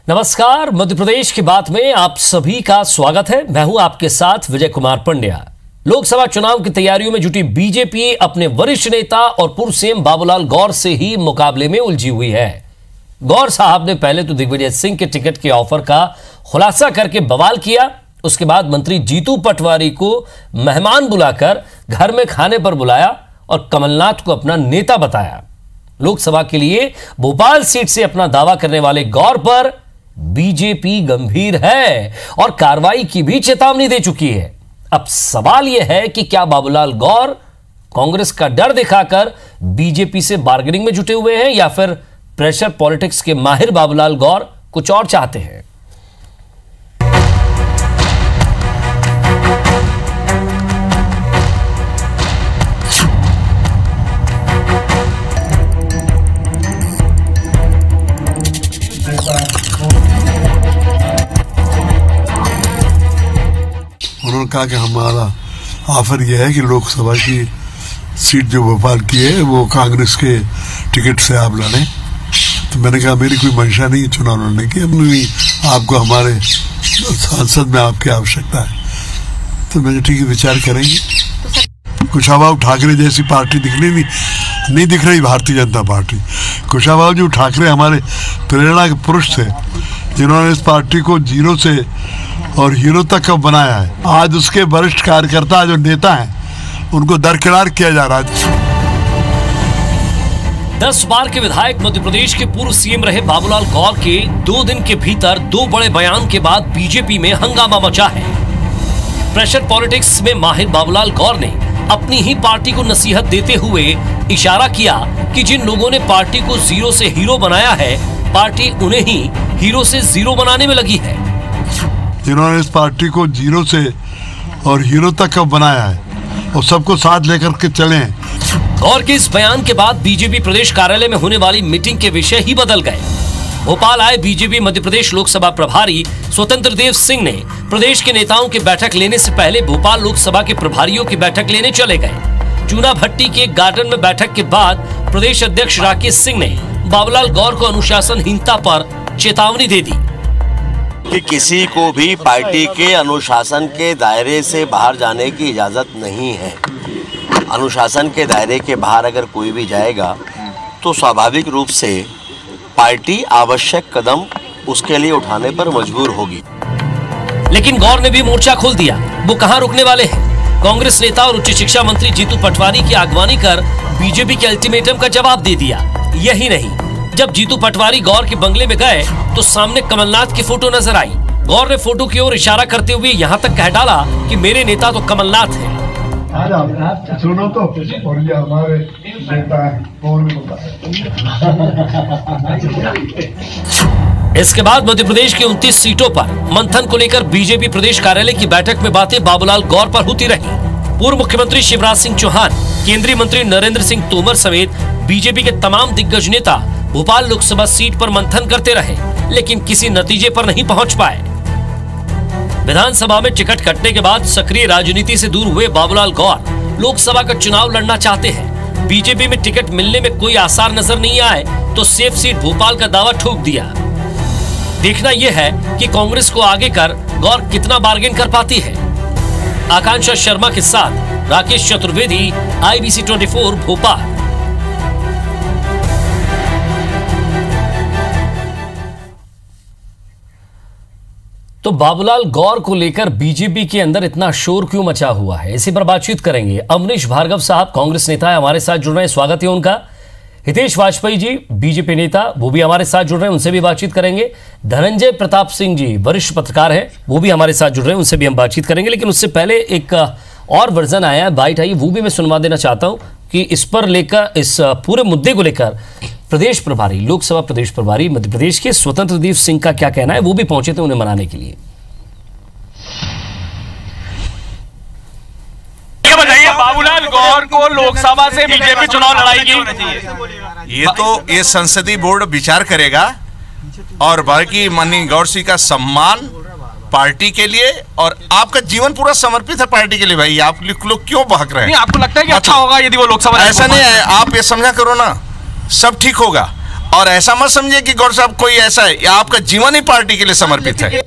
नमस्कार, मध्य प्रदेश की बात में आप सभी का स्वागत है। मैं हूं आपके साथ विजय कुमार पंड्या। लोकसभा चुनाव की तैयारियों में जुटी बीजेपी अपने वरिष्ठ नेता और पूर्व सीएम बाबूलाल गौर से ही मुकाबले में उलझी हुई है। गौर साहब ने पहले तो दिग्विजय सिंह के टिकट के ऑफर का खुलासा करके बवाल किया। उसके बाद मंत्री जीतू पटवारी को मेहमान बुलाकर घर में खाने पर बुलाया और कमलनाथ को अपना नेता बताया। लोकसभा के लिए भोपाल सीट से अपना दावा करने वाले गौर पर बीजेपी गंभीर है और कार्रवाई की भी चेतावनी दे चुकी है। अब सवाल यह है कि क्या बाबूलाल गौर कांग्रेस का डर दिखाकर बीजेपी से बार्गेनिंग में जुटे हुए हैं या फिर प्रेशर पॉलिटिक्स के माहिर बाबूलाल गौर कुछ और चाहते हैं। उन्होंने कहा कि हमारा ऑफर यह है कि लोकसभा की सीट जो भोपाल की है वो कांग्रेस के टिकट से आप लड़ें। तो मैंने कहा मेरी कोई मंशा नहीं चुनाव लड़ने की, अपनी आपको हमारे सांसद में आपकी आवश्यकता है। तो मैंने ठीक है, विचार करेंगे। कुशाभाऊ ठाकरे जैसी पार्टी नहीं दिख रही भारतीय जनता पार्टी। कुशाभाऊ जी ठाकरे हमारे प्रेरणा के पुरुष थे, जिन्होंने इस पार्टी को जीरो से और हीरो तक बनाया है। आज उसके वरिष्ठ कार्यकर्ता जो नेता हैं उनको दरकिनार किया जा रहा है। 10 बार के विधायक मध्य प्रदेश के पूर्व सीएम रहे बाबूलाल गौर के 2 दिन के भीतर 2 बड़े बयान के बाद बीजेपी में हंगामा मचा है। प्रेशर पॉलिटिक्स में माहिर बाबूलाल गौर ने अपनी ही पार्टी को नसीहत देते हुए इशारा किया कि जिन लोगों ने पार्टी को जीरो से हीरो बनाया है, पार्टी उन्हें ही हीरो से जीरो बनाने में लगी है। जिन्होंने इस पार्टी को जीरो से और हीरो तक बनाया है और सबको साथ लेकर के चले। गौर के इस बयान के बाद बीजेपी प्रदेश कार्यालय में होने वाली मीटिंग के विषय ही बदल गए। भोपाल आए बीजेपी मध्य प्रदेश लोकसभा प्रभारी स्वतंत्र देव सिंह ने प्रदेश के नेताओं की बैठक लेने से पहले भोपाल लोकसभा के प्रभारियों की बैठक लेने चले गए। चूना भट्टी के गार्डन में बैठक के बाद प्रदेश अध्यक्ष राकेश सिंह ने बाबूलाल गौर को अनुशासनहीनता पर चेतावनी दे दी कि किसी को भी पार्टी के अनुशासन के दायरे से बाहर जाने की इजाज़त नहीं है। अनुशासन के दायरे के बाहर अगर कोई भी जाएगा तो स्वाभाविक रूप से पार्टी आवश्यक कदम उसके लिए उठाने पर मजबूर होगी। लेकिन गौर ने भी मोर्चा खोल दिया। वो कहां रुकने वाले हैं। कांग्रेस नेता और उच्च शिक्षा मंत्री जीतू पटवारी की अगवानी कर बीजेपी के अल्टीमेटम का जवाब दे दिया। यही नहीं, जब जीतू पटवारी गौर के बंगले में गए तो सामने कमलनाथ की फोटो नजर आई। गौर ने फोटो की ओर इशारा करते हुए यहाँ तक कह डाला कि मेरे नेता तो कमलनाथ हैं। सुनो तो, और ये हमारे नेता हैं, कौन इसके बाद मध्य प्रदेश की 29 सीटों पर मंथन को लेकर बीजेपी प्रदेश कार्यालय की बैठक में बातें बाबूलाल गौर पर होती रही। पूर्व मुख्यमंत्री शिवराज सिंह चौहान, केंद्रीय मंत्री नरेंद्र सिंह तोमर समेत बीजेपी के तमाम दिग्गज नेता भोपाल लोकसभा सीट पर मंथन करते रहे, लेकिन किसी नतीजे पर नहीं पहुंच पाए। विधानसभा में टिकट कटने के बाद सक्रिय राजनीति से दूर हुए बाबूलाल गौर लोकसभा का चुनाव लड़ना चाहते हैं। बीजेपी में टिकट मिलने में कोई आसार नजर नहीं आए तो सेफ सीट भोपाल का दावा ठोक दिया। देखना यह है कि कांग्रेस को आगे कर गौर कितना बार्गेन कर पाती है। आकांक्षा शर्मा के साथ राकेश चतुर्वेदी, IBC 24 भोपाल। तो बाबूलाल गौर को लेकर बीजेपी के अंदर इतना शोर क्यों मचा हुआ है, इसी पर बातचीत करेंगे। अमरीश भार्गव साहब कांग्रेस नेता है, हमारे साथ जुड़ रहे हैं, स्वागत है उनका। हितेश वाजपेयी जी बीजेपी नेता, वो भी हमारे साथ जुड़ रहे हैं, उनसे भी बातचीत करेंगे। धनंजय प्रताप सिंह जी वरिष्ठ पत्रकार हैं, वो भी हमारे साथ जुड़ रहे हैं, उनसे भी हम बातचीत करेंगे। लेकिन उससे पहले एक और वर्जन आया है, बाइट आई, वो भी मैं सुनवा देना चाहता हूं कि इस पर लेकर, इस पूरे मुद्दे को लेकर प्रदेश प्रभारी, लोकसभा प्रदेश प्रभारी मध्य प्रदेश के स्वतंत्र देव सिंह का क्या कहना है। वो भी पहुंचे थे उन्हें मनाने के लिए। बताइए, बाबूलाल गौर को लोकसभा से बीजेपी चुनाव लड़ाएगी। ये संसदीय बोर्ड विचार करेगा और बाकी माननीय गौर सिंह का सम्मान पार्टी के लिए, और आपका जीवन पूरा समर्पित है पार्टी के लिए। भाई आप लोग क्यों बहक रहे हैं? नहीं, आपको लगता है कि अच्छा होगा यदि वो लोकसभा? ऐसा नहीं है, आप ये समझा करो ना, सब ठीक होगा। और ऐसा मत समझिए कि गौर साहब कोई ऐसा है, या आपका जीवन ही पार्टी के लिए समर्पित है।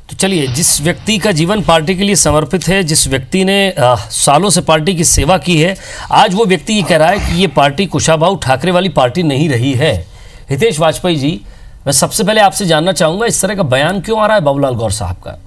तो चलिए, जिस व्यक्ति का जीवन पार्टी के लिए समर्पित है, जिस व्यक्ति ने सालों से पार्टी की सेवा की है, आज वो व्यक्ति ये कह रहा है कि ये पार्टी कुशाभाऊ ठाकरे वाली पार्टी नहीं रही है। हितेश वाजपेयी जी, मैं सबसे पहले आपसे जानना चाहूंगा, इस तरह का बयान क्यों आ रहा है बाबूलाल गौर साहब का?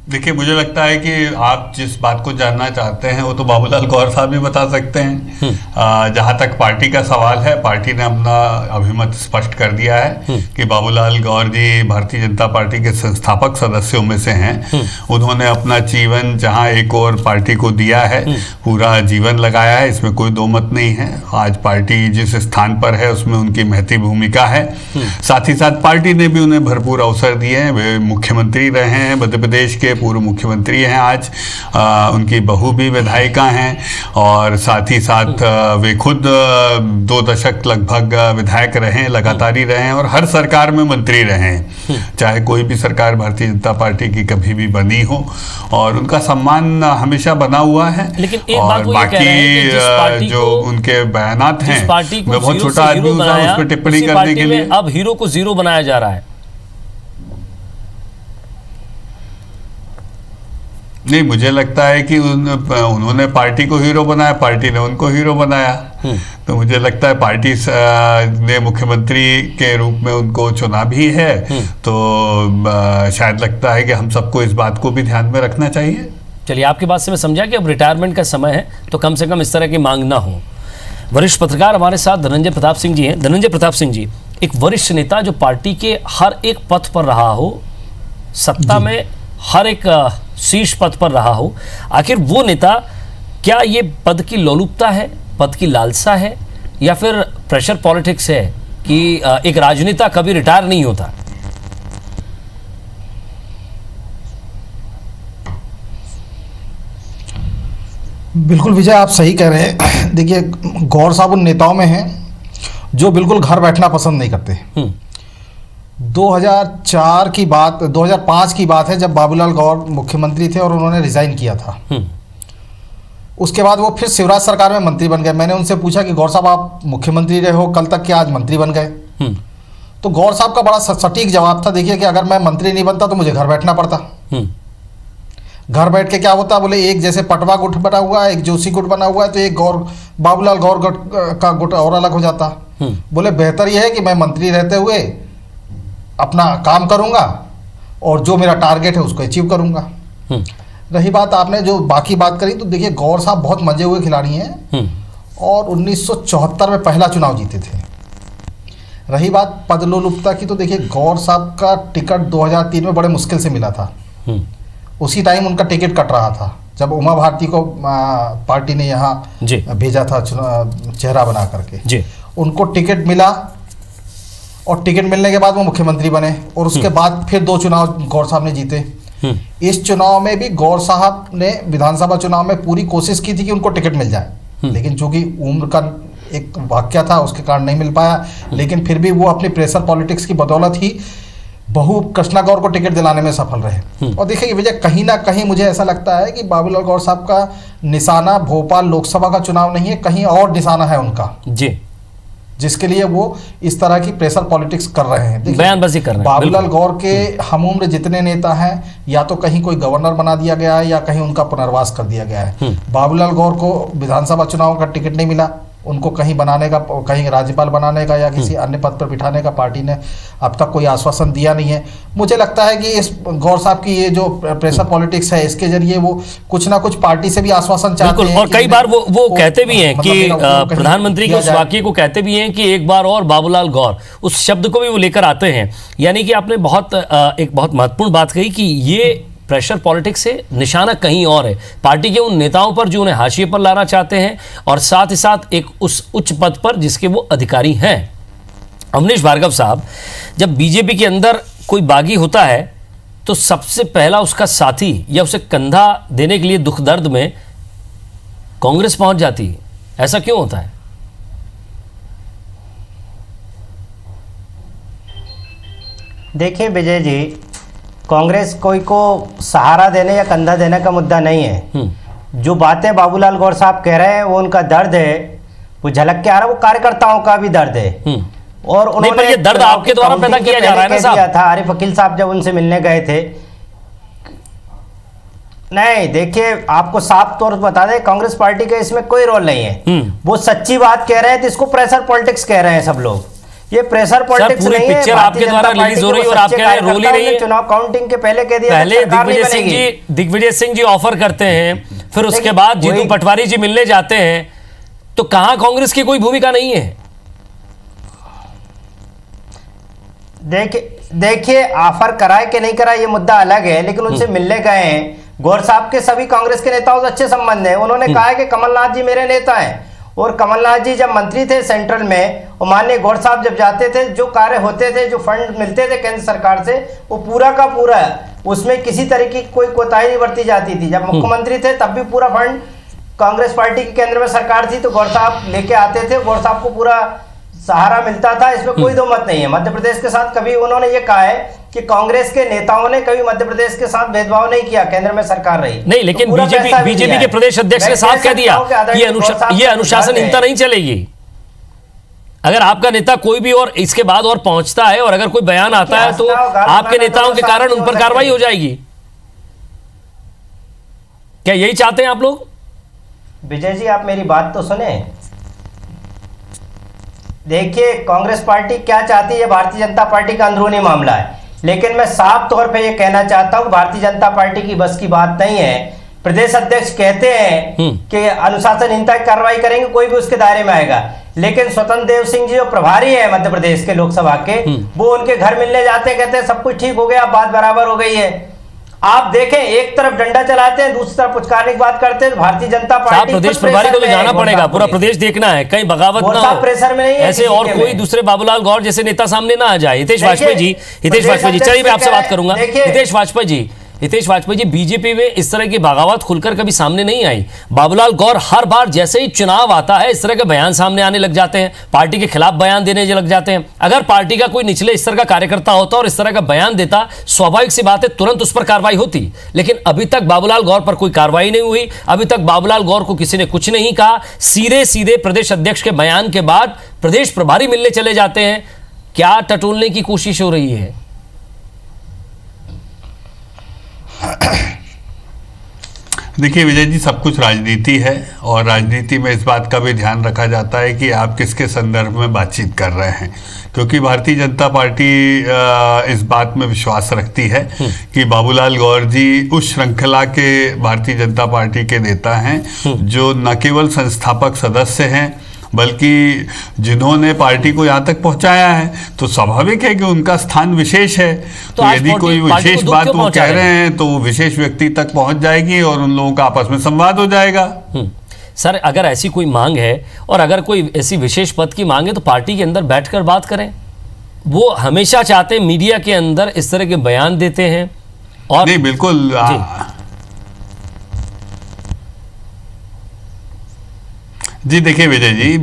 देखिए, मुझे लगता है कि आप जिस बात को जानना चाहते हैं वो तो बाबूलाल गौर साहब भी बता सकते हैं। जहां तक पार्टी का सवाल है, पार्टी ने अपना अभिमत स्पष्ट कर दिया है कि बाबूलाल गौर जी भारतीय जनता पार्टी के संस्थापक सदस्यों में से हैं। उन्होंने अपना जीवन जहां एक और पार्टी को दिया है, पूरा जीवन लगाया है, इसमें कोई दो मत नहीं है। आज पार्टी जिस स्थान पर है उसमें उनकी महती भूमिका है। साथ ही साथ पार्टी ने भी उन्हें भरपूर अवसर दिए हैं। वे मुख्यमंत्री रहे हैं, मध्य प्रदेश के पूर्व मुख्यमंत्री हैं आज, उनकी बहू भी विधायिका हैं, और साथ ही साथ वे खुद 2 दशक लगभग विधायक रहे, लगातार ही रहे हैं, और हर सरकार में मंत्री रहे हैं, चाहे कोई भी सरकार भारतीय जनता पार्टी की कभी भी बनी हो, और उनका सम्मान हमेशा बना हुआ है। लेकिन एक और बाकी जो उनके बयानात हैं, मैं बहुत छोटा आदमी हूं उस पर टिप्पणी करने के लिए। अब हीरो को जीरो बनाया जा रहा है। नहीं, मुझे लगता है कि उन्होंने पार्टी को हीरो बनाया, पार्टी ने उनको हीरो बनाया। तो मुझे लगता है पार्टी ने मुख्यमंत्री के रूप में उनको चुना भी है, तो शायद लगता है कि हम सबको इस बात को भी ध्यान में रखना चाहिए। चलिए, आपकी बात से मैं समझा कि अब रिटायरमेंट का समय है, तो कम से कम इस तरह की मांग ना हो। वरिष्ठ पत्रकार हमारे साथ धनंजय प्रताप सिंह जी हैं। धनंजय प्रताप सिंह जी, एक वरिष्ठ नेता जो पार्टी के हर एक पद पर रहा हो, सत्ता में हर एक शीर्ष पद पर रहा हो, आखिर वो नेता, क्या ये पद की लोलुपता है, पद की लालसा है, या फिर प्रेशर पॉलिटिक्स है कि एक राजनेता कभी रिटायर नहीं होता? बिल्कुल विजय, आप सही कह रहे हैं। देखिए, गौर साहब उन नेताओं में हैं जो बिल्कुल घर बैठना पसंद नहीं करते। 2004 की बात, 2005 की बात है, जब बाबूलाल गौर मुख्यमंत्री थे और उन्होंने रिजाइन किया था। उसके बाद वो फिर शिवराज सरकार में मंत्री बन गए। मैंने उनसे पूछा कि गौर साहब, आप मुख्यमंत्री रहे हो कल तक, कि आज मंत्री बन गए? तो गौर साहब का बड़ा सटीक जवाब था, देखिए कि अगर मैं मंत्री नहीं बनता तो मुझे घर बैठना पड़ता। घर बैठ के क्या होता, बोले एक जैसे पटवा गुट बना हुआ है, एक जोशी गुट बना हुआ है, तो एक बाबूलाल गौर का गुट और अलग हो जाता। बोले बेहतर यह है कि मैं मंत्री रहते हुए अपना काम करूंगा और जो मेरा टारगेट है उसको अचीव करूंगा। रही बात आपने जो बाकी बात करी, तो देखिए गौर साहब बहुत मंजे हुए खिलाड़ी हैं और 1974 में पहला चुनाव जीते थे। रही बात पदलोलुपता की, तो देखिए गौर साहब का टिकट 2003 में बड़े मुश्किल से मिला था। उसी टाइम उनका टिकट कट रहा था जब उमा भारती को पार्टी ने यहाँ भेजा था चेहरा बना करके। उनको टिकट मिला और टिकट मिलने के बाद वो मुख्यमंत्री बने, और उसके बाद फिर 2 चुनाव गौर साहब ने जीते। इस चुनाव में भी गौर साहब ने विधानसभा चुनाव में पूरी कोशिश की थी कि उनको टिकट मिल जाए, लेकिन चूंकि उम्र का एक वाक्य था उसके कारण नहीं मिल पाया। लेकिन फिर भी वो अपनी प्रेशर पॉलिटिक्स की बदौलत ही बहू कृष्णा गौर को टिकट दिलाने में सफल रहे। और देखिए विजय, कहीं ना कहीं मुझे ऐसा लगता है कि बाबूलाल गौर साहब का निशाना भोपाल लोकसभा का चुनाव नहीं है, कहीं और निशाना है उनका जी, जिसके लिए वो इस तरह की प्रेशर पॉलिटिक्स कर रहे हैं, बयानबाजी कर रहे हैं। बाबूलाल गौर के हम उम्र जितने नेता हैं, या तो कहीं कोई गवर्नर बना दिया गया है या कहीं उनका पुनर्वास कर दिया गया है। बाबूलाल गौर को विधानसभा चुनाव का टिकट नहीं मिला, उनको कहीं बनाने का, कहीं राज्यपाल बनाने का या किसी अन्य पद पर बिठाने का पार्टी ने अब तक कोई आश्वासन दिया नहीं है। मुझे लगता है कि इस गौर साहब की ये जो प्रेशर पॉलिटिक्स है, इसके जरिए वो कुछ ना कुछ पार्टी से भी आश्वासन चाहते हैं। और कई बार वो कहते भी हैं कि प्रधानमंत्री के उस वाक्य को कहते भी हैं कि एक बार और बाबूलाल गौर, उस शब्द को भी वो लेकर आते हैं। यानी कि आपने एक बहुत महत्वपूर्ण बात कही कि ये प्रेशर पॉलिटिक्स से निशाना कहीं और है, पार्टी के उन नेताओं पर जो उन्हें हाशिए पर लाना चाहते हैं, और साथ ही साथ एक उस उच्च पद पर जिसके वो अधिकारी हैं। अवनीश भार्गव साहब, जब बीजेपी के अंदर कोई बागी होता है तो सबसे पहला उसका साथी या उसे कंधा देने के लिए दुख दर्द में कांग्रेस पहुंच जाती है, ऐसा क्यों होता है? देखिए विजय जी, कांग्रेस कोई को सहारा देने या कंधा देने का मुद्दा नहीं है। जो बातें बाबूलाल गौर साहब कह रहे हैं वो उनका दर्द है, वो झलक के आ रहा है, वो कार्यकर्ताओं का भी दर्द है। और उन्होंने ये दर्द आपके द्वारा पैदा किया जा रहा है ना साहब? था आरिफ वकील साहब जब उनसे मिलने गए थे। नहीं देखिए, आपको साफ तौर पर बता दें, कांग्रेस पार्टी का इसमें कोई रोल नहीं है। वो सच्ची बात कह रहे हैं तो इसको प्रेशर पॉलिटिक्स कह रहे हैं सब लोग। ये प्रेशर पॉलिटिक्स नहीं है। पिक्चर आपके द्वारा रिलीज हो रही है और आप कह रहे हैं रोल ही नहीं है। चुनाव काउंटिंग के पहले कह दिया पहले दिग्विजय सिंह जी ऑफर करते हैं, फिर उसके बाद जीतू पटवारी जी मिलने जाते हैं, तो कहां कांग्रेस की कोई भूमिका नहीं है? देखिए ऑफर कराए कि नहीं कराए ये मुद्दा अलग है, लेकिन उनसे मिलने गए हैं। गौर साहब के सभी कांग्रेस के नेताओं से अच्छे संबंध है। उन्होंने कहा है कि कमलनाथ जी मेरे नेता हैं, और कमलनाथ जी जब मंत्री थे सेंट्रल में, और माननीय गौर साहब जब जाते थे, जो कार्य होते थे, जो फंड मिलते थे केंद्र सरकार से, वो पूरा का पूरा उसमें किसी तरह की कोई कोताही नहीं बरती जाती थी। जब मुख्यमंत्री थे तब भी पूरा फंड कांग्रेस पार्टी की केंद्र में सरकार थी तो गौर साहब लेके आते थे, गौर साहब को पूरा सहारा मिलता था। इसमें कोई दो मत नहीं है। मध्य प्रदेश के साथ कभी उन्होंने ये कहा है कि कांग्रेस के नेताओं ने कभी मध्य प्रदेश के साथ भेदभाव नहीं किया, केंद्र में सरकार रही नहीं, लेकिन तो बीजेपी के प्रदेश अध्यक्ष ने साफ कह दिया ये अनुशासनहीनता नहीं चलेगी। अगर आपका नेता कोई भी और इसके बाद और पहुंचता है और अगर कोई बयान आता है तो आपके नेताओं के कारण उन पर कार्रवाई हो जाएगी। क्या यही चाहते हैं आप लोग? विजय जी आप मेरी बात तो सुने। देखिए कांग्रेस पार्टी क्या चाहती है, भारतीय जनता पार्टी का अंदरूनी मामला है, लेकिन मैं साफ तौर पे ये कहना चाहता हूँ भारतीय जनता पार्टी की बस की बात नहीं है। प्रदेश अध्यक्ष कहते हैं कि अनुशासनहीनता की कार्रवाई करेंगे, कोई भी उसके दायरे में आएगा, लेकिन स्वतंत्र देव सिंह जी जो प्रभारी है मध्य प्रदेश के लोकसभा के, वो उनके घर मिलने जाते हैं, कहते हैं सब कुछ ठीक हो गया, बात बराबर हो गई है। आप देखें एक तरफ डंडा चलाते हैं, दूसरी तरफ पुचकारने की बात करते हैं। भारतीय जनता पार्टी प्रदेश प्रभारी को तो जाना पड़ेगा, पूरा प्रदेश देखना है, कहीं बगावत ना हो, प्रेशर में नहीं है ऐसे और कोई दूसरे बाबूलाल गौर जैसे नेता सामने ना आ जाए। हितेश वाजपेयी जी, चलिए मैं आपसे बात करूंगा। हितेश वाजपेयी जी, बीजेपी में इस तरह की बगावत खुलकर कभी सामने नहीं आई। बाबूलाल गौर हर बार जैसे ही चुनाव आता है इस तरह के बयान सामने आने लग जाते हैं, पार्टी के खिलाफ बयान देने लग जाते हैं। अगर पार्टी का कोई निचले स्तर का कार्यकर्ता होता और इस तरह का बयान देता, स्वाभाविक सी बात है तुरंत उस पर कार्रवाई होती, लेकिन अभी तक बाबूलाल गौर पर कोई कार्रवाई नहीं हुई। अभी तक बाबूलाल गौर को किसी ने कुछ नहीं कहा। सीधे प्रदेश अध्यक्ष के बयान के बाद प्रदेश प्रभारी मिलने चले जाते हैं। क्या टटोलने की कोशिश हो रही है? देखिए विजय जी, सब कुछ राजनीति है और राजनीति में इस बात का भी ध्यान रखा जाता है कि आप किसके संदर्भ में बातचीत कर रहे हैं, क्योंकि भारतीय जनता पार्टी इस बात में विश्वास रखती है कि बाबूलाल गौर जी उस श्रृंखला के भारतीय जनता पार्टी के नेता हैं जो न केवल संस्थापक सदस्य हैं बल्कि जिन्होंने पार्टी को यहाँ तक पहुंचाया है, तो स्वाभाविक है कि उनका स्थान विशेष है। तो यदि कोई विशेष बात वो कह रहे हैं तो वो विशेष व्यक्ति तक पहुंच जाएगी और उन लोगों का आपस में संवाद हो जाएगा। सर अगर ऐसी कोई मांग है और अगर कोई ऐसी विशेष पद की मांग है तो पार्टी के अंदर बैठकर बात करें। वो हमेशा चाहते हैं मीडिया के अंदर इस तरह के बयान देते हैं और नहीं बिल्कुल जी देखिए विजय जी,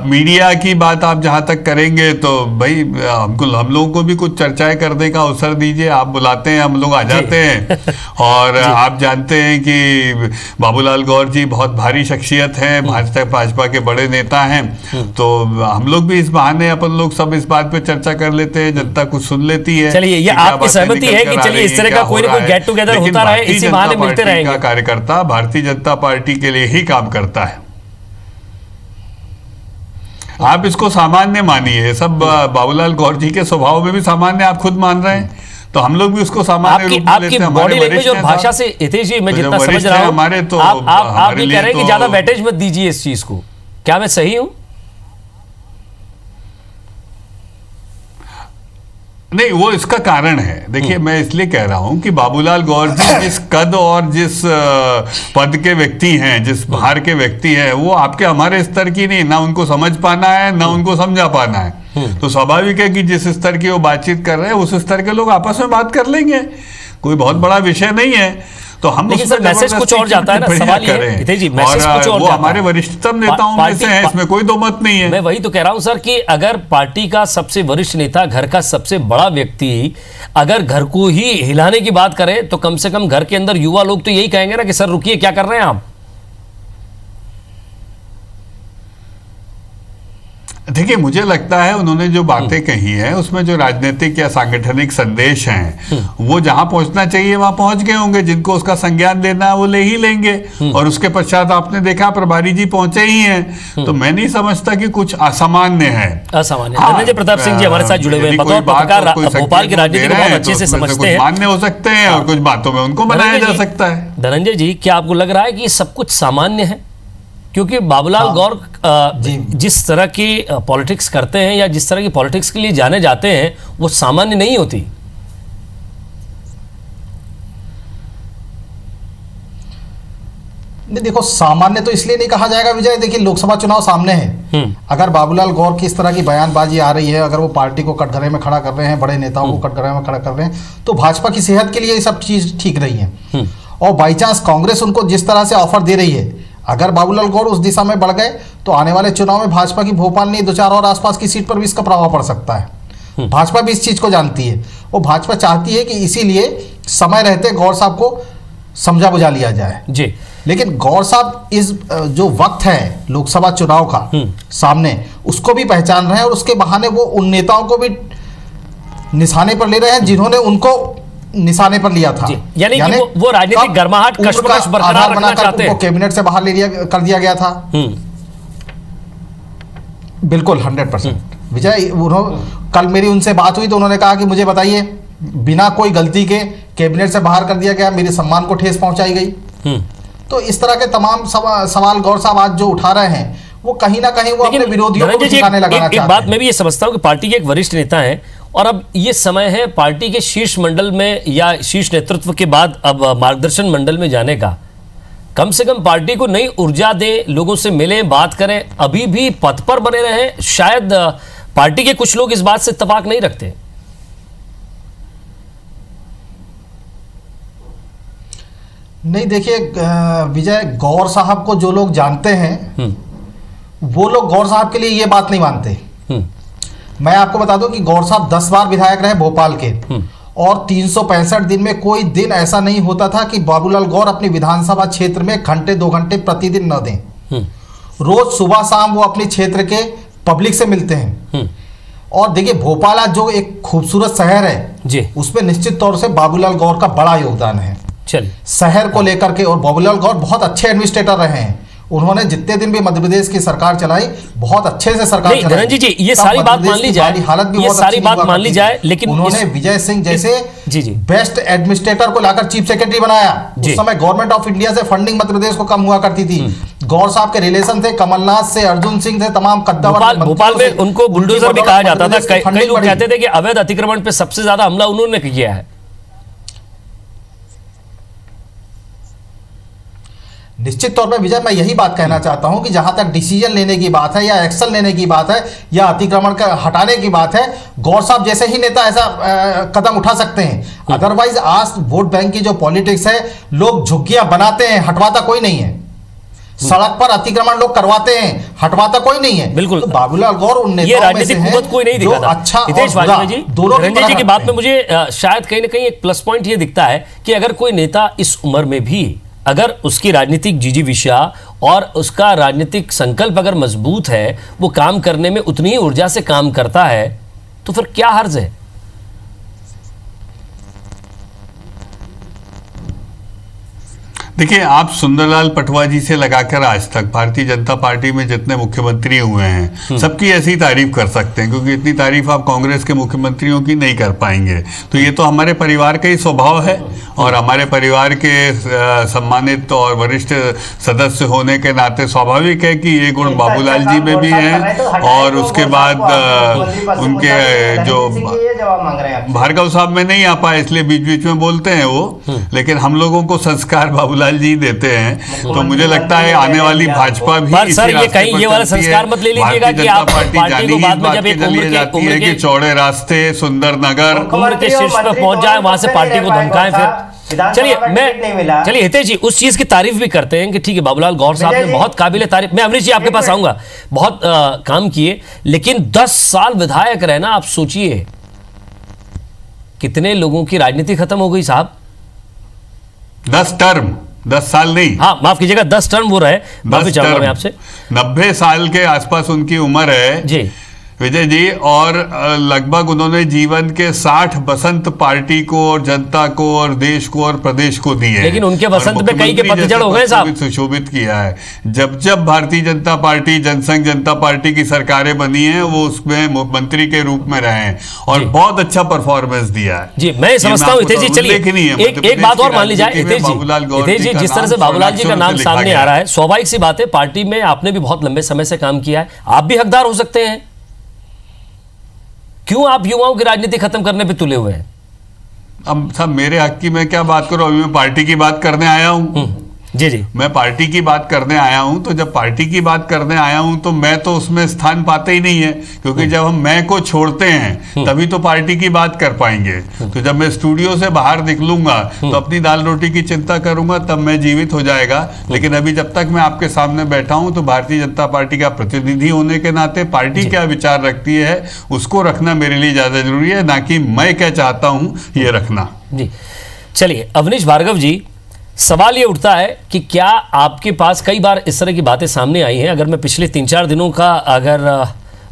मीडिया की बात आप जहां तक करेंगे तो भाई हम लोगों को भी कुछ चर्चाएं करने का अवसर दीजिए। आप बुलाते हैं, हम लोग आ जाते हैं और आप जानते हैं कि बाबूलाल गौर जी बहुत भारी शख्सियत हैं, भाजपा के बड़े नेता हैं, तो हम लोग भी इस बहाने अपन लोग सब इस बात पे चर्चा कर लेते हैं, जनता कुछ सुन लेती है। चलिए ये आपकी सहमति है कि चलिए इस तरह का कोई ना कोई गेट टुगेदर होता रहे, इसी बहाने मिलते रहेंगे। कार्यकर्ता भारतीय जनता पार्टी के लिए ही काम करता है। आप इसको सामान्य मानिए, सब बाबूलाल गौर जी के स्वभाव में भी सामान्य आप खुद मान रहे हैं, तो हम लोग भी उसको सामान्य रूप में लेते हैं। बॉडी लैंग्वेज और भाषा से हितेश जी मैं जितना समझ रहा हूं हमारे तो आप भी कह रहे हैं कि ज्यादा वेटेज मत दीजिए इस चीज को। क्या मैं सही हूं? नहीं, वो इसका कारण है। देखिए मैं इसलिए कह रहा हूं कि बाबूलाल गौर जी जिस कद और जिस पद के व्यक्ति हैं, जिस भार के व्यक्ति हैं, वो आपके हमारे स्तर की नहीं, ना उनको समझ पाना है ना उनको समझा पाना है। तो स्वाभाविक है कि जिस स्तर की वो बातचीत कर रहे हैं उस स्तर के लोग आपस में बात कर लेंगे, कोई बहुत बड़ा विषय नहीं है। तो हम लेकिन सर मैसेज कुछ और जाता है ना, सवाल ये है हितेश जी, मैसेज कुछ और वो हमारे वरिष्ठतम नेताओं में से है, इसमें कोई दो मत नहीं है। मैं वही तो कह रहा हूं सर कि अगर पार्टी का सबसे वरिष्ठ नेता, घर का सबसे बड़ा व्यक्ति अगर घर को ही हिलाने की बात करे तो कम से कम घर के अंदर युवा लोग तो यही कहेंगे ना कि सर रुकिए, क्या कर रहे हैं आप, देखिए, मुझे लगता है उन्होंने जो बातें कही हैं उसमें जो राजनीतिक या सांगठनिक संदेश हैं वो जहां पहुंचना चाहिए वहां पहुंच गए होंगे। जिनको उसका संज्ञान लेना है वो ले ही लेंगे। और उसके पश्चात आपने देखा प्रभारी जी पहुंचे ही हैं। तो मैं नहीं समझता कि कुछ असामान्य है। असामान्य। धनंजय प्रताप सिंह जी हमारे साथ जुड़े हुए हैं, बतौर पत्रकार भोपाल की राजनीति को बहुत अच्छे से समझते हैं। मान्य हो सकते हैं और कुछ बातों में उनको बनाया जा सकता है। धनंजय जी, क्या आपको लग रहा है कि ये सब कुछ सामान्य है? क्योंकि बाबूलाल गौर जिस तरह की पॉलिटिक्स करते हैं या जिस तरह की पॉलिटिक्स के लिए जाने जाते हैं वो सामान्य नहीं होती। नहीं, देखो, सामान्य तो इसलिए नहीं कहा जाएगा विजय। देखिए, लोकसभा चुनाव सामने है। अगर बाबूलाल गौर की इस तरह की बयानबाजी आ रही है, अगर वो पार्टी को कटघरे में खड़ा कर रहे हैं, बड़े नेताओं को कटघरे में खड़ा कर रहे हैं, तो भाजपा की सेहत के लिए ये सब चीज ठीक रही है। और बाई चांस कांग्रेस उनको जिस तरह से ऑफर दे रही है, अगर बाबूलाल गौर उस दिशा में बढ़ गए तो आने वाले चुनाव में भाजपा की भोपाल नहीं 2-4 और आसपास की सीट पर भी इसका प्रभाव पड़ सकता है। भाजपा भी इस चीज को जानती है और भाजपा चाहती है कि इसीलिए समय रहते गौर साहब को समझा बुझा लिया जाए जी। लेकिन गौर साहब इस जो वक्त है लोकसभा चुनाव का सामने, उसको भी पहचान रहे हैं और उसके बहाने वो उन नेताओं को भी निशाने पर ले रहे हैं जिन्होंने उनको निशाने पर लिया था। यानी कि वो राजनीतिक गर्माहट कश्मकश बरकरार रखना चाहते हैं। कैबिनेट से बाहर कर दिया गया था। बिल्कुल 100%। विजय, कल मेरी उनसे बात हुई तो उन्होंने कहा कि मुझे बताइए, बिना कोई गलती के कैबिनेट से बाहर कर दिया गया, मेरे सम्मान को ठेस पहुंचाई गई। तो इस तरह के तमाम सवाल गौर साहब आज जो उठा रहे हैं वो कहीं ना कहीं वो अपने विरोधियों को ठिकाने लगाना चाहते हैं। एक बात मैं भी ये समझता हूं कि पार्टी के एक वरिष्ठ नेता हैं और अब ये समय है पार्टी के शीर्ष मंडल में या शीर्ष नेतृत्व के बाद अब मार्गदर्शन मंडल में जाने का। कम से कम पार्टी को नई ऊर्जा दें, लोगों से मिलें, बात करें। अभी भी पद पर बने रहें, शायद पार्टी के कुछ लोग इस बात से इत्तेफाक नहीं रखते। नहीं, देखिए विजय, गौर साहब को जो लोग जानते हैं वो लोग गौर साहब के लिए ये बात नहीं मानते। मैं आपको बता दूं कि गौर साहब 10 बार विधायक रहे भोपाल के और 365 दिन में कोई दिन ऐसा नहीं होता था कि बाबूलाल गौर अपनी विधानसभा क्षेत्र में घंटे 2 घंटे प्रतिदिन न दें। रोज सुबह शाम वो अपने क्षेत्र के पब्लिक से मिलते हैं। और देखिए, भोपाल आज जो एक खूबसूरत शहर है जी, उसमें निश्चित तौर से बाबूलाल गौर का बड़ा योगदान है। चलिए, शहर को लेकर के। और बाबूलाल गौर बहुत अच्छे एडमिनिस्ट्रेटर रहे हैं। उन्होंने जितने दिन भी मध्य प्रदेश की सरकार चलाई बहुत अच्छे से सरकार चलाई। धनंजय जी, ये सारी बात मान ली जाए, हालत भी बहुत सारी बात मान ली जाए, लेकिन उन्होंने विजय सिंह जैसे बेस्ट एडमिनिस्ट्रेटर को लाकर चीफ सेक्रेटरी बनाया। उस समय गवर्नमेंट ऑफ इंडिया से फंडिंग मध्य प्रदेश को कम हुआ करती थी। गौर साहब के रिलेशन थे कमलनाथ से, अर्जुन सिंह से, तमाम कद्दावर। भोपाल में उनको बुलडोजर भी कहा जाता था। कई लोग कहते थे कि अवैध अतिक्रमण पे सबसे ज्यादा हमला उन्होंने किया है। निश्चित तौर पर विजय, मैं यही बात कहना चाहता हूं कि जहां तक डिसीजन लेने की बात है या एक्शन लेने की बात है या अतिक्रमण का हटाने की बात है, गौर साहब जैसे ही नेता ऐसा कदम उठा सकते हैं। अदरवाइज आज वोट बैंक की जो पॉलिटिक्स है, लोग झुग्गियां बनाते हैं, हटवाता कोई नहीं है। सड़क पर अतिक्रमण लोग करवाते हैं, हटवाता कोई नहीं है। बिल्कुल। तो बाबूलाल गौर उन नेताओं में से हैं कोई नहीं दिखा था। अच्छा हितेश वाजपेयी जी, धनंजय जी की बात में मुझे शायद कहीं ना कहीं एक प्लस पॉइंट ये दिखता है कि अगर कोई नेता इस उम्र में भी अगर उसकी राजनीतिक जिजीविषा और उसका राजनीतिक संकल्प अगर मजबूत है, वो काम करने में उतनी ही ऊर्जा से काम करता है, तो फिर क्या हर्ज है? देखिए, आप सुंदरलाल पटवा जी से लगाकर आज तक भारतीय जनता पार्टी में जितने मुख्यमंत्री हुए हैं सबकी ऐसी तारीफ कर सकते हैं, क्योंकि इतनी तारीफ आप कांग्रेस के मुख्यमंत्रियों की नहीं कर पाएंगे। तो ये तो हमारे परिवार का ही स्वभाव है और हमारे परिवार के सम्मानित और वरिष्ठ सदस्य होने के नाते स्वाभाविक है कि ये गुण बाबूलाल जी में भी हैं। और उसके बाद उनके जो भार्गव साहब में नहीं आ पाए इसलिए बीच बीच में बोलते हैं वो, लेकिन हम लोगों को संस्कार बाबूलाल जी देते हैं। तो मुझे लगता है आने वाली भाजपा भी सर ये कहीं ये वाला संस्कार मत ले लीजिएगा कि आप पार्टी को बाद में जब एक उम्र के चौड़े रास्ते, सुंदर नगर, उम्र के शीर्ष पर पहुंच जाए वहां से पार्टी को धमकाएं फिर। चलिए हितेश जी, उस चीज की तारीफ भी करते हैं कि ठीक है बाबूलाल गौर साहब ने बहुत काबिल तारीफ। मैं अमरीश जी आपके पास आऊंगा, बहुत काम किए, लेकिन 10 साल विधायक रहना, आप सोचिए कितने लोगों की राजनीति खत्म हो गई साहब। 10 टर्म, 10 साल नहीं, हाँ माफ कीजिएगा, 10 टर्म वो रहे। माफी चाहूंगा मैं आपसे। 90 साल के आसपास उनकी उम्र है जी। विजय जी, और लगभग उन्होंने जीवन के 60 बसंत पार्टी को और जनता को और देश को और प्रदेश को दिए, लेकिन उनके बसंत में कई के पतझड़ हो गए साहब। सुशोभित किया है। जब जब भारतीय जनता पार्टी, जनसंघ जनता पार्टी की सरकारें बनी हैं, वो उसमें मंत्री के रूप में रहे हैं और बहुत अच्छा परफॉर्मेंस दिया है। जी, मैं समझता हूँ हितेश जी, चलिए एक बात और मान ली जाए हितेश जी, जिस तरह से बाबूलाल जी का नाम सामने आ रहा है, स्वाभाविक सी बात है, पार्टी में आपने भी बहुत लंबे समय से काम किया है, आप भी हकदार हो सकते हैं। क्यों आप युवाओं की राजनीति खत्म करने पे तुले हुए हैं? अब साहब मेरे हक की मैं क्या बात करूं, अभी मैं पार्टी की बात करने आया हूं। जी जी, मैं पार्टी की बात करने आया हूं, तो जब पार्टी की बात करने आया हूं तो मैं तो उसमें स्थान पाते ही नहीं है, क्योंकि जब हम मैं को छोड़ते हैं तभी तो पार्टी की बात कर पाएंगे। तो जब मैं स्टूडियो से बाहर निकलूंगा तो अपनी दाल रोटी की चिंता करूंगा, तब मैं जीवित हो जाएगा। लेकिन अभी जब तक मैं आपके सामने बैठा हूं तो भारतीय जनता पार्टी का प्रतिनिधि होने के नाते पार्टी क्या विचार रखती है उसको रखना मेरे लिए ज्यादा जरूरी है, ना कि मैं क्या चाहता हूं ये रखना। जी चलिए, अवनीश भार्गव जी, सवाल ये उठता है कि क्या आपके पास कई बार इस तरह की बातें सामने आई हैं। अगर मैं पिछले 3-4 दिनों का अगर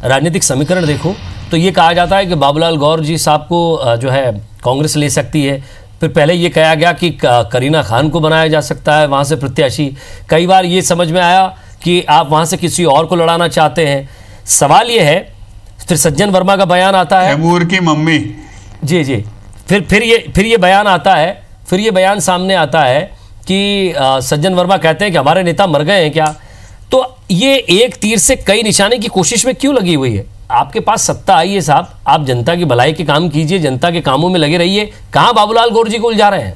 राजनीतिक समीकरण देखूं तो ये कहा जाता है कि बाबूलाल गौर जी साहब को जो है कांग्रेस ले सकती है। फिर पहले ये कहा गया कि करीना खान को बनाया जा सकता है वहाँ से प्रत्याशी। कई बार ये समझ में आया कि आप वहाँ से किसी और को लड़ाना चाहते हैं। सवाल ये है, फिर सज्जन वर्मा का बयान आता है, तैमूर की मम्मी। जी जी, फिर ये बयान आता है, फिर ये बयान सामने आता है कि सज्जन वर्मा कहते हैं कि हमारे नेता मर गए हैं क्या। तो ये एक तीर से कई निशाने की कोशिश में क्यों लगी हुई है? आपके पास सत्ता आई है साहब, आप जनता की भलाई के काम कीजिए, जनता के कामों में लगे रहिए। कहां बाबूलाल गौर जी को उलझा रहे हैं?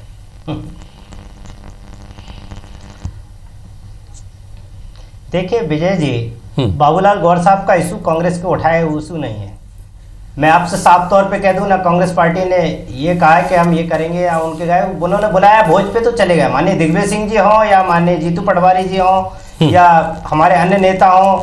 देखिए विजय जी, बाबूलाल गौर साहब का इशू कांग्रेस के उठाए हुए इशू नहीं है। मैं आपसे साफ तौर पे कह दूं ना, कांग्रेस पार्टी ने ये कहा है कि हम ये करेंगे या उनके गए, उन्होंने बुलाया भोज पे तो चले गए। माननीय दिग्विजय सिंह जी हों या माननीय जीतू पटवारी जी हों या हमारे अन्य नेता हों,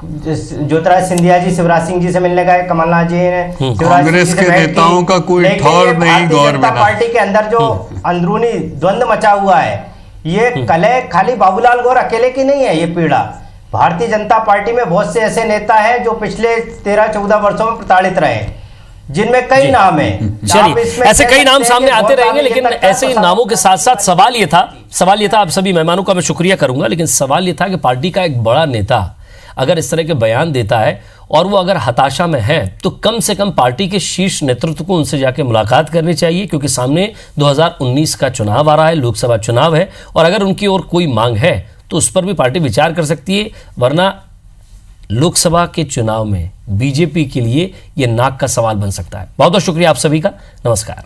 ज्योतिराज सिंधिया जी शिवराज सिंह जी से मिलने गए, कमलनाथ जी ने कांग्रेस के नेताओं का कोई ठौर नहीं। जनता पार्टी के अंदर जो अंदरूनी द्वंद्व मचा हुआ है, ये कलह खाली बाबूलाल गौर अकेले की नहीं है। ये पीड़ा भारतीय जनता पार्टी में बहुत से ऐसे नेता हैं जो पिछले 13-14 वर्षों में प्रताड़ित रहे, जिनमें कई नाम हैं। चलिए, ऐसे कई नाम सामने आते रहेंगे, लेकिन ऐसे ही नामों के साथ साथ सवाल ये था, आप सभी मेहमानों का मैं शुक्रिया करूंगा, लेकिन सवाल ये था कि पार्टी का एक बड़ा नेता अगर इस तरह के बयान देता है और वो अगर हताशा में है, तो कम से कम पार्टी के शीर्ष नेतृत्व को उनसे जाके मुलाकात करनी चाहिए, क्योंकि सामने 2019 का चुनाव आ रहा है, लोकसभा चुनाव है, और अगर उनकी ओर कोई मांग है तो उस पर भी पार्टी विचार कर सकती है। वरना लोकसभा के चुनाव में बीजेपी के लिए यह नाक का सवाल बन सकता है। बहुत बहुत शुक्रिया आप सभी का। नमस्कार।